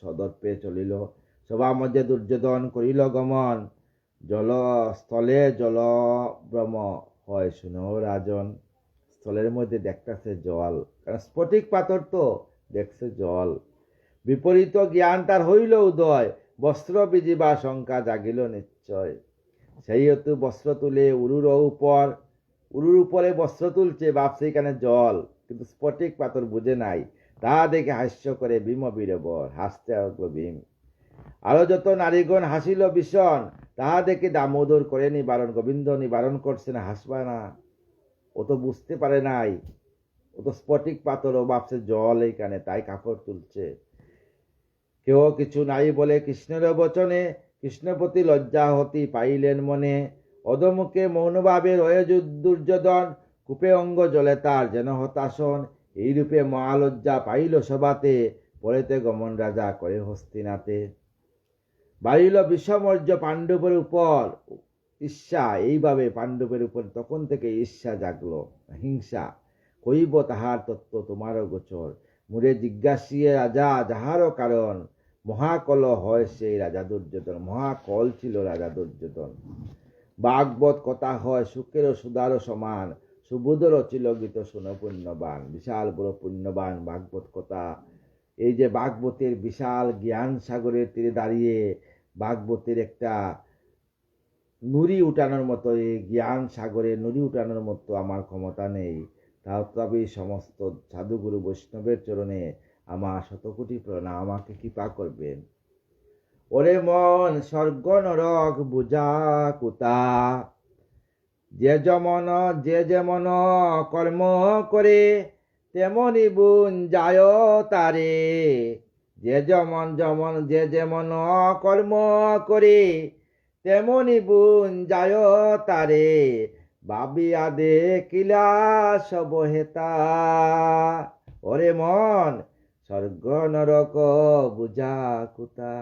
সদর্পে চলিল। সভা মধ্যে দুর্যোধন করিল গমন, স্থলে জলভ্রম হয় শুনো রাজন। স্থলের মধ্যে দেখতেছে জল, কারণ স্ফটিক পাথর তো, দেখছে জল। বিপরীত জ্ঞান তার হইল উদয়, বস্ত্র বিজিবা শঙ্কা জাগিল নিশ্চয়। সেই হেতু বস্ত্র তুলে উরুর উপরে বস্ত্র তুলছে, ভাবছে এখানে জল, কিন্তু স্ফটিক পাথর বুঝে নাই। তাহা দেখে হাস্য করে ভীম বীরবর, হাসতে লাগলো ভীম। আরো যত নারীগণ হাসিল ভীষণ, তাহা দেখে দামোদর করে নিবারণ। গোবিন্দ নিবারণ করছে না, হাসবা না। ও তো বুঝতে পারে নাই, ও তো স্ফটিক পাথর, ও ভাবছে জল এইখানে, তাই কাপড় তুলছে। কেউ কিছু নাই বলে কৃষ্ণের বচনে, কৃষ্ণপতি লজ্জা হতি পাইলেন মনে। অধমুখে মৌনভাবে রয়ে দুর্যোধন, কূপে অঙ্গ জলে তার যেন হতাশন। এইরূপে মহালজ্জা পাইল সভাতে, পরেতে গমন রাজা করে হস্তিনাতে। বাড়িল বিষমর্য পাণ্ডবের উপর ঈর্ষা, এইভাবে পাণ্ডবের উপর তখন থেকে ঈর্ষা জাগলো, হিংসা। কইব তাহার তত্ত্ব তোমার গোচর। মুরে জিজ্ঞাসিয়ে রাজা যাহারও কারণ, মহাকল হয় সেই রাজা দুর্যোধন। মহাকল ছিল রাজা দুর্যোধন। ভাগবত কথা হয় সুখের সুদারও সমান, সুবোধর ছিল গীত শুনো পুণ্যবান। বিশাল বড় পুণ্যবান ভাগবত কথা। এই যে ভাগবতের বিশাল জ্ঞান সাগরের তীরে দাঁড়িয়ে ভাগবতের একটা নুড়ি উঠানোর মতো, এই জ্ঞান সাগরে নুড়ি উঠানোর মতো আমার ক্ষমতা নেই। তবে সমস্ত সাধুগুরু বৈষ্ণবের চরণে আমার শতকোটি প্রণাম, আমাকে কৃপা করবেন। ওরে মন স্বর্গ নরক বুঝা কুতা, যে যেমন কর্ম করে তেমনি বুন যায় তারে। যে যেমন কর্ম করে তেমনি বুন যায় তারে, ভাবিয়া দেখিলা সব হেতা। ওরে মন স্বর্গ নরক বুঝা কুতা।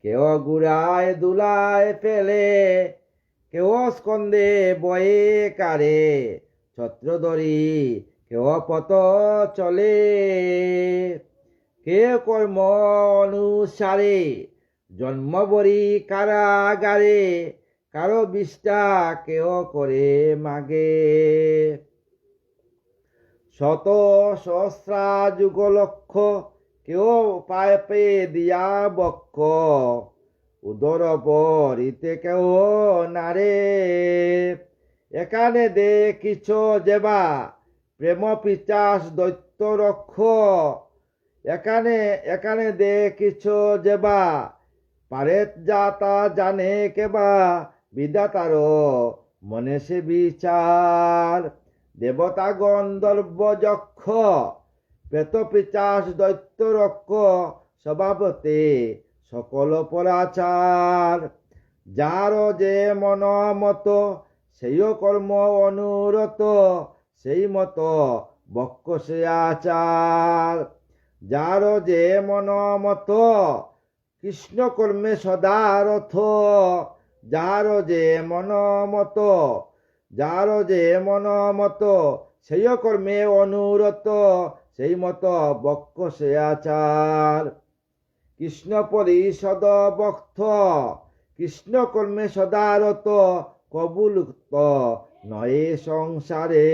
কেউ গুড়ায় দুলায় ফেলে, কেউ স্কন্দে বয়ে কারে, ছত্র ধরি কেউ পথ চলে। কেউ কর্ম অনুসারে জন্মবরি কারাগারে, কারো বিষ্ঠা কেউ করে মাগে। শত সহস্রা যুগ লক্ষ কেউ পায়ে দিয়া বক্ষ, উদর পরিতে কেউ নারে। এখানে দেখিছ যেবা প্রেম পিচাস দৈত্য রক্ষ, এখানে দেখিছ যেবা পারেত যাতা জানে কেবা, বিধাতার মনে সে বিচার। দেবতা গন্ধর্ব যক্ষ প্রেত পিচাস দৈত্য রক্ষ, স্বভাবতে সকল পরাচার। যার যে মন মত সেই কর্ম অনুরত, সেই মত বক্ষ সে আচার। যার যে মন মত কৃষ্ণ কর্মে সদারথ, যার যে মন মত সেই কর্মে অনুরত, সেই মত বক্ষ সে আচার। কৃষ্ণ পরিষদ ভক্ত কৃষ্ণ কর্মে সদারত, কবুলুক্ত নয়ে সংসারে।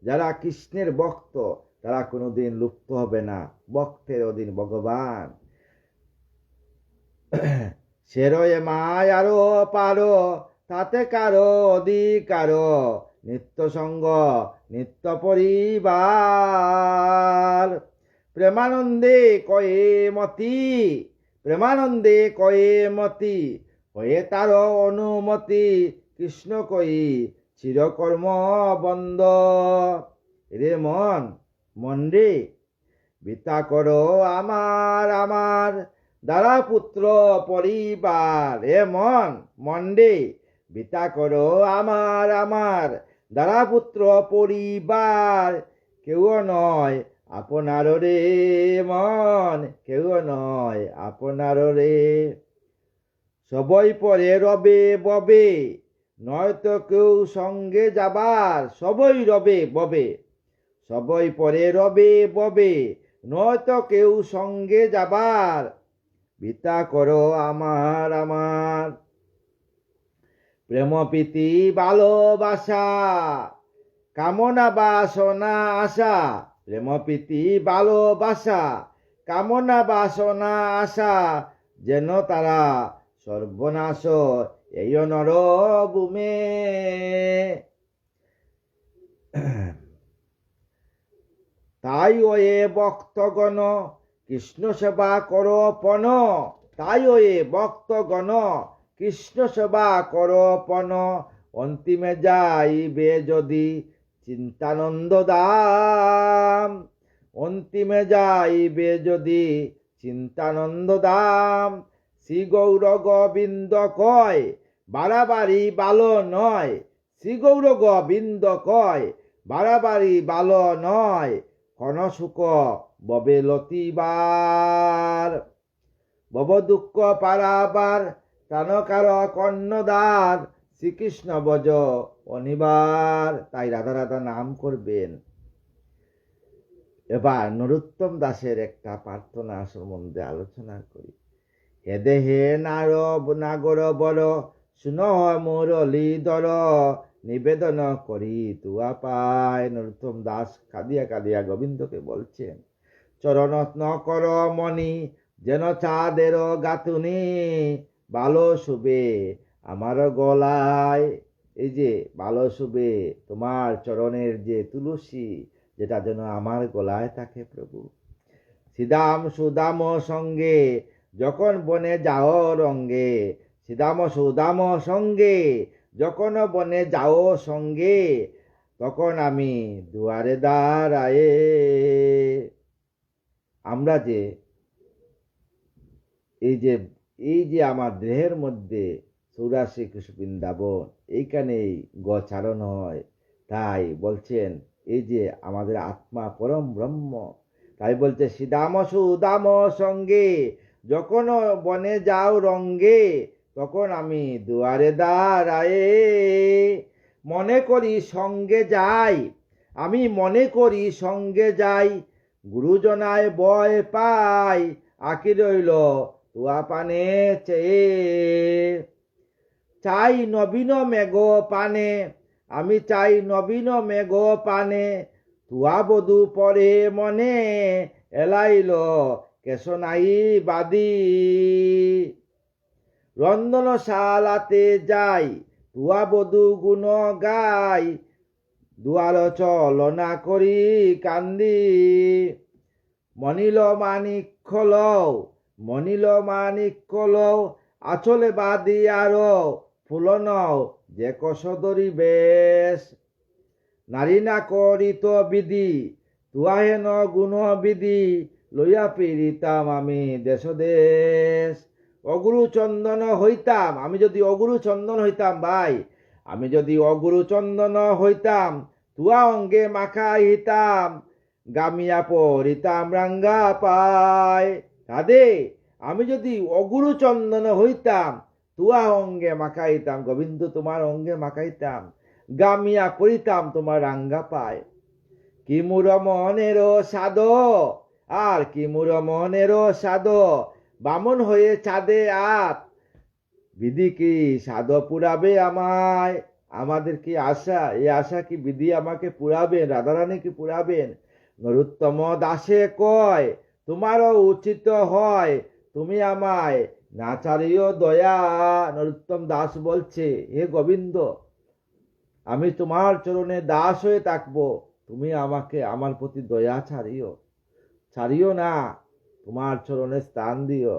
যারা কৃষ্ণের ভক্ত তারা কোনোদিন লুপ্ত হবে না, ভক্তের অধীন ভগবান। সেরয়ে মায় আরো পারো, তাতে কারো অধিকার, নিত্য সঙ্গ নিত্য পরিবার। প্রেমানন্দে কয়ে মতি, হয়ে তার অনুমতি, কৃষ্ণ কই চিরকর্ম বন্ধ। রে মন রে বিতা করো আমার দ্বারা পুত্র পরিবার। এ মন রে বিতা করো আমার দ্বারা পুত্র পরিবার। কেউ নয় আপনার রে মন, কেউ নয় আপনার রে। সবই পরে রবে ববে, নয়তো কেউ সঙ্গে যাবার। সবই পরে রবে ববে, নয়তো কেউ সঙ্গে যাবার। বিতা করো আমার প্রেম প্রীতি ভালোবাসা, কামনা বাসনা আশা। প্রেম প্রীতি ভালোবাসা, কামনা বাসনা আশা, যেন তারা সর্বনাশ এই নরভূমে। তাই ওয়ে ভক্তগণ কৃষ্ণ সেবা করো পন, তাই ওয়ে ভক্তগণ কৃষ্ণ সেবা করো পন। অন্তিমে যাইবে যদি চিন্তানন্দ ধাম, অন্তিমে যাইবে যদি চিন্তানন্দ ধাম। শ্রী গৌর গোবিন্দ কয় বাড়াবাড়ি ভালো নয়, শ্রী গৌর গোবিন্দ কয় বাড়াবাড়ি ভালো নয়। ক্ষণ সুখ ববে লতিবার, বব দুঃখ পারাবার, প্রাণকার কর্ণদার। শ্রীকৃষ্ণ ভজ অনিবার, তাই রাধা রাধা নাম করবেন। এবার নরোত্তম দাসের একটা প্রার্থনা সম্বন্ধে আলোচনা করি। হে দেহে নাগর বর, শুন মুরলীধর, নিবেদন করি তুয়া পায়। নরোত্তম দাস কাঁদিয়া কাঁদিয়া গোবিন্দকে বলছেন, চরণত্ন কর মণি, যেন চাঁদের গাতুনি, ভালো শুবে আমার গলায়। এই যে ভালো শুবে তোমার চরণের যে তুলসী, যেটা যেন আমার গলায় থাকে প্রভু। শ্রীদাম সুদাম সঙ্গে যখন বনে যাও রঙ্গে, শ্রীদাম সুদাম সঙ্গে যখন বনে যাও সঙ্গে, তখন আমি দুয়ারে দাঁড়ায়ে। আমরা যে এই যে আমার দেহের মধ্যে 84 কোষ বৃন্দাবন, এইখানেই গোচারণ হয়। তাই বলছেন এই যে আমাদের আত্মা পরম ব্রহ্ম, তাই বলছে শ্রীদাম সুদাম সঙ্গে যখন বনে যাও রঙ্গে, তখন আমি দুয়ারে দাঁড়ায়ে। মনে করি সঙ্গে যাই, আমি মনে করি সঙ্গে যাই, গুরুজনায় বয় পাই, আঁকি রইল তুয়া পানে চেয়ে। চাই নবীন মেঘ পানে, আমি চাই নবীন মেঘ পানে, তুয়া বধু পরে মনে, এলাইল কেশ নাই বাদি। রন্ধনশালাতে যাই, তুয়া বধু গুণ গাই, দুয়ার চলনা করি কান্দি। মনিল মানিক্য লও, মনিল মানিক্য লও, আচলে বাদি আরো ফুলন যে কসদরি বেশ। নারী না করিত বিধি, তুয়াহেন গুণ বিধি, লইয়া ফিরিতাম আমি দেশ দেশ। অগুরু চন্দন হইতাম, আমি যদি অগুরু চন্দন হইতাম ভাই, আমি যদি অগুরু চন্দন হইতাম, তুয়া অঙ্গে মাখাইতাম, গামিয়া পরিতাম রাঙ্গা পায়। রাধে, আমি যদি অগুরু চন্দন হইতাম, তুয়া অঙ্গে মাখাইতাম, গোবিন্দ তোমার অঙ্গে মাখাইতাম, গামিয়া পরিতাম তোমার রাঙ্গা পায়। কি মুর মনের সাদ, আর কি মুর মনের সাদ, বামন হয়ে চাঁদে আত, বিধি কি সাদ পুরাবে আমায়। আমাদের কি আশা, এই আশা কি বিধি আমাকে পুরাবেন, রাধারানী কি পুরাবেন? নরোত্তম দাসে কয়, তোমারও উচিত হয়, তুমি আমায় না ছাড়িও দয়া। নরোত্তম দাস বলছে, হে গোবিন্দ, আমি তোমার চরণে দাস হয়ে থাকবো, তুমি আমাকে আমার প্রতি দয়া ছাড়িও না, তোমার চরণে স্থান দিও।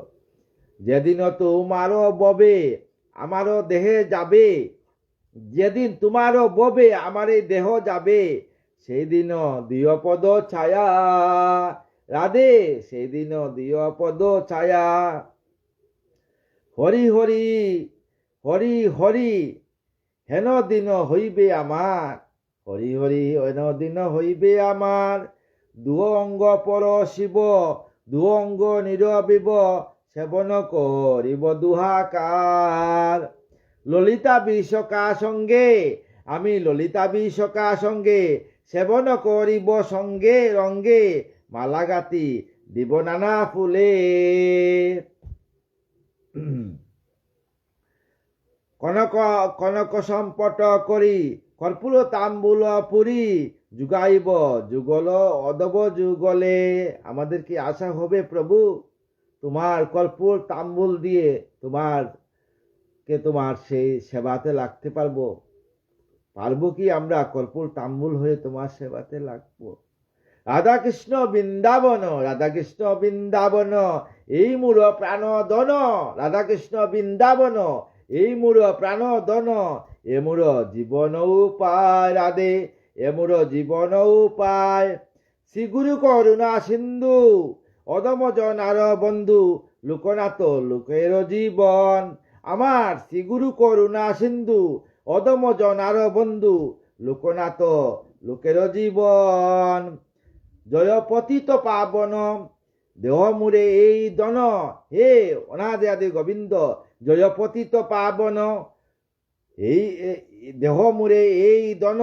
যেদিন তোমারও ববে আমারও দেহে যাবে, যেদিন তোমারও ববে আমার এই দেহ যাবে, সেই দিন দিও পদ ছায়া। রাধে, সেই দিন দিও পদ ছায়া। হরি হরি হরি হরি হেন দিন হইবে আমার, হরি হরি হেন দিন হইবে আমার। দুয় অঙ্গ পর শিব, দুয় অঙ্গ নিরবিব, সেবন করিব দুহাকার। ললিতা বিশকা সঙ্গে, আমি ললিতা বিশকা সঙ্গে, সেবন করিব সঙ্গে রঙ্গে, মালা গাতি দিব নানা ফুলে। কনক কনক সম্পট করি, কর্পূর তাম্বুল পুরি, যুগাইব যুগল অদব যুগলে। আমাদের কি আশা হবে প্রভু, তোমার কর্পূর তাম্বুল দিয়ে তোমার সেই সেবাতে লাগতে পারবো কি আমরা? কর্পূর তাম্বুল হয়ে তোমার সেবাতে লাগবো। রাধা কৃষ্ণ বৃন্দাবন, রাধা কৃষ্ণ বৃন্দাবন, এই মূর প্রাণ দন। রাধা কৃষ্ণ বৃন্দাবন, এই মূর প্রাণ দন, এ মূর জীবন উপায়। রাধে, এ মূর জীবন উপায়। শ্রী গুরু করুণা সিন্ধু, অদম জনার বন্ধু, লোকনাথ লোকের জীবন। আমার শ্রী গুরু করুণা সিন্ধু, অদম জনার বন্ধু, লোকনাথ লোকের জীবন। জয় পতিত পাবন, দেহ মুরে এই দন। হে অনাদি আদি গোবিন্দ, জয় পতিত পাবন, এই দেহ মুরে এই দন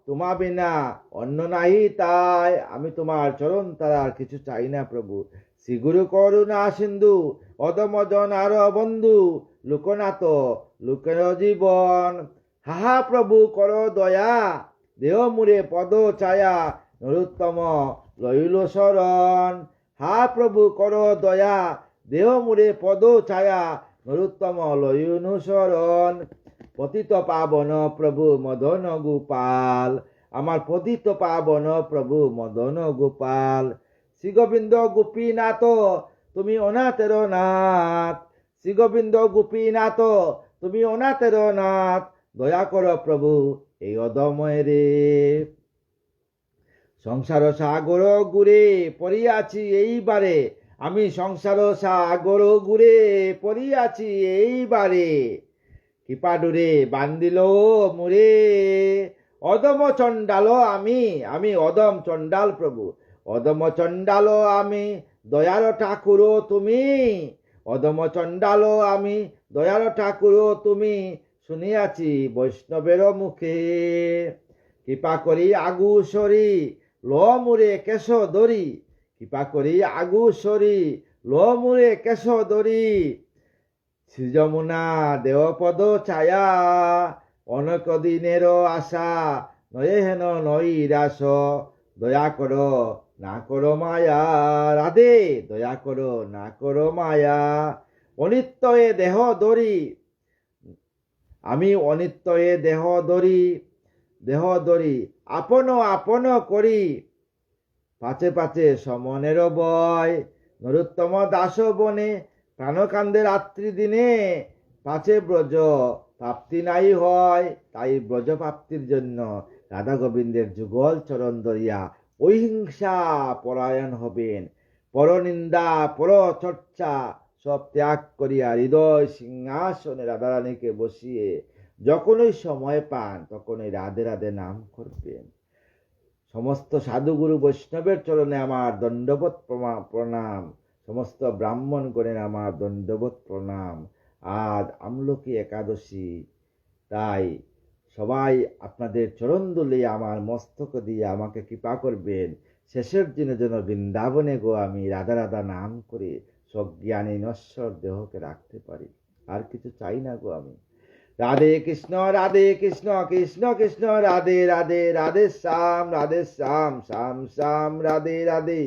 তোমা বিনা অন্য নাহি, তাই আমি তোমার চরণ তারা আর কিছু চাই না প্রভু। শ্রী গুরু করুণা সিন্ধু অদমজন আর বন্ধু লোকনাথ লোকের জীবন। হাহা প্রভু কর দয়া দেহ মুরে পদ ছায়া নরোত্তম লইল শরণ। হা প্রভু কর দয়া দেহ মুরে পদ ছায়া নরোত্তম লইনু শরণ। পতিত পাবন প্রভু মদন গোপাল, আমার পতিত পাবন প্রভু মদন গোপাল। শ্রী গোবিন্দ গোপীনাথ তুমি অনাথের নাথ, শ্রী গোবিন্দ গোপীনাথ তুমি অনাথের নাথ, দয়া কর প্রভু এই অদময় রে। সংসার সাগর গুরে পড়িয়াছি এইবারে, আমি সংসার সাগর গুরে পড়িয়াছি এইবারে। কৃপাডুরে বান্দিল মুরে অদম চণ্ডাল আমি অদম চণ্ডাল প্রভু, অদম চণ্ডাল আমি দয়ার ঠাকুর তুমি, অদম চণ্ডাল আমি দয়ার ঠাকুর তুমি, শুনিয়াছি বৈষ্ণবের মুখে। কৃপা করি আগু সরি ল মুরে কেশ দরি, কৃপা করি আগু সরি ল মুরে কেশ দরি। শ্রী যমুনা দেবপদ ছায়া অনেক দিনের আশা, নয়ে হেন নই রাস, দয়া কর না করো মায়া রাধে, দয়া করো না করো মায়া। অনিত্য এ দেহ ধরি আমি, অনিত্য এ দেহ ধরি আপন আপন করি, পাছে পাছে সমনের বয়। নরোত্তম দাস বনে প্রাণকান্দে রাত্রি দিনে, পাছে ব্রজ প্রাপ্তি নাই হয়, তাই ব্রজ প্রাপ্তির জন্য রাধা গোবিন্দের যুগল চরণ ধরিয়া অহিংসা পরায়ণ হবেন। পরনিন্দা পর চর্চা সব ত্যাগ করিয়া হৃদয় সিংহাসনে রাধারানীকে বসিয়ে যখনই সময় পান তখনই রাধে রাধে নাম করবেন। সমস্ত সাধুগুরু বৈষ্ণবের চরণে আমার দণ্ডবোধ প্রণাম, সমস্ত ব্রাহ্মণগণের আমার দণ্ডবোধ প্রণাম। আজ আমলকি একাদশী, তাই সবাই আপনাদের চরণ দুলে আমার মস্তক দিয়ে আমাকে কৃপা করবেন। শেষের দিনে যেন বৃন্দাবনে গো আমি রাধা রাধা নাম করে সজ্ঞানী নশ্বর দেহকে রাখতে পারি, আর কিছু চাই না গো আমি। রাধে কৃষ্ণ কৃষ্ণ কৃষ্ণ রাধে রাধে, রাধে শ্যাম শ্যাম শ্যাম রাধে রাধে।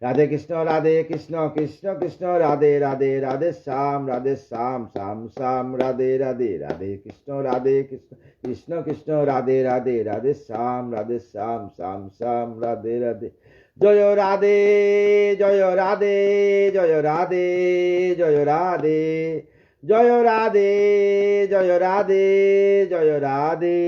রাধে কৃষ্ণ কৃষ্ণ কৃষ্ণ রাধে রাধে, রাধে শ্যাম শ্যাম শ্যাম রাধে রাধে। রাধে কৃষ্ণ কৃষ্ণ কৃষ্ণ রাধে রাধে, রাধে শ্যাম শ্যাম শ্যাম রাধে রাধে। জয় রাধে জয় রাধে জয় রাধে জয় রাধে, জয় রাধে জয় রাধে জয় রাধে।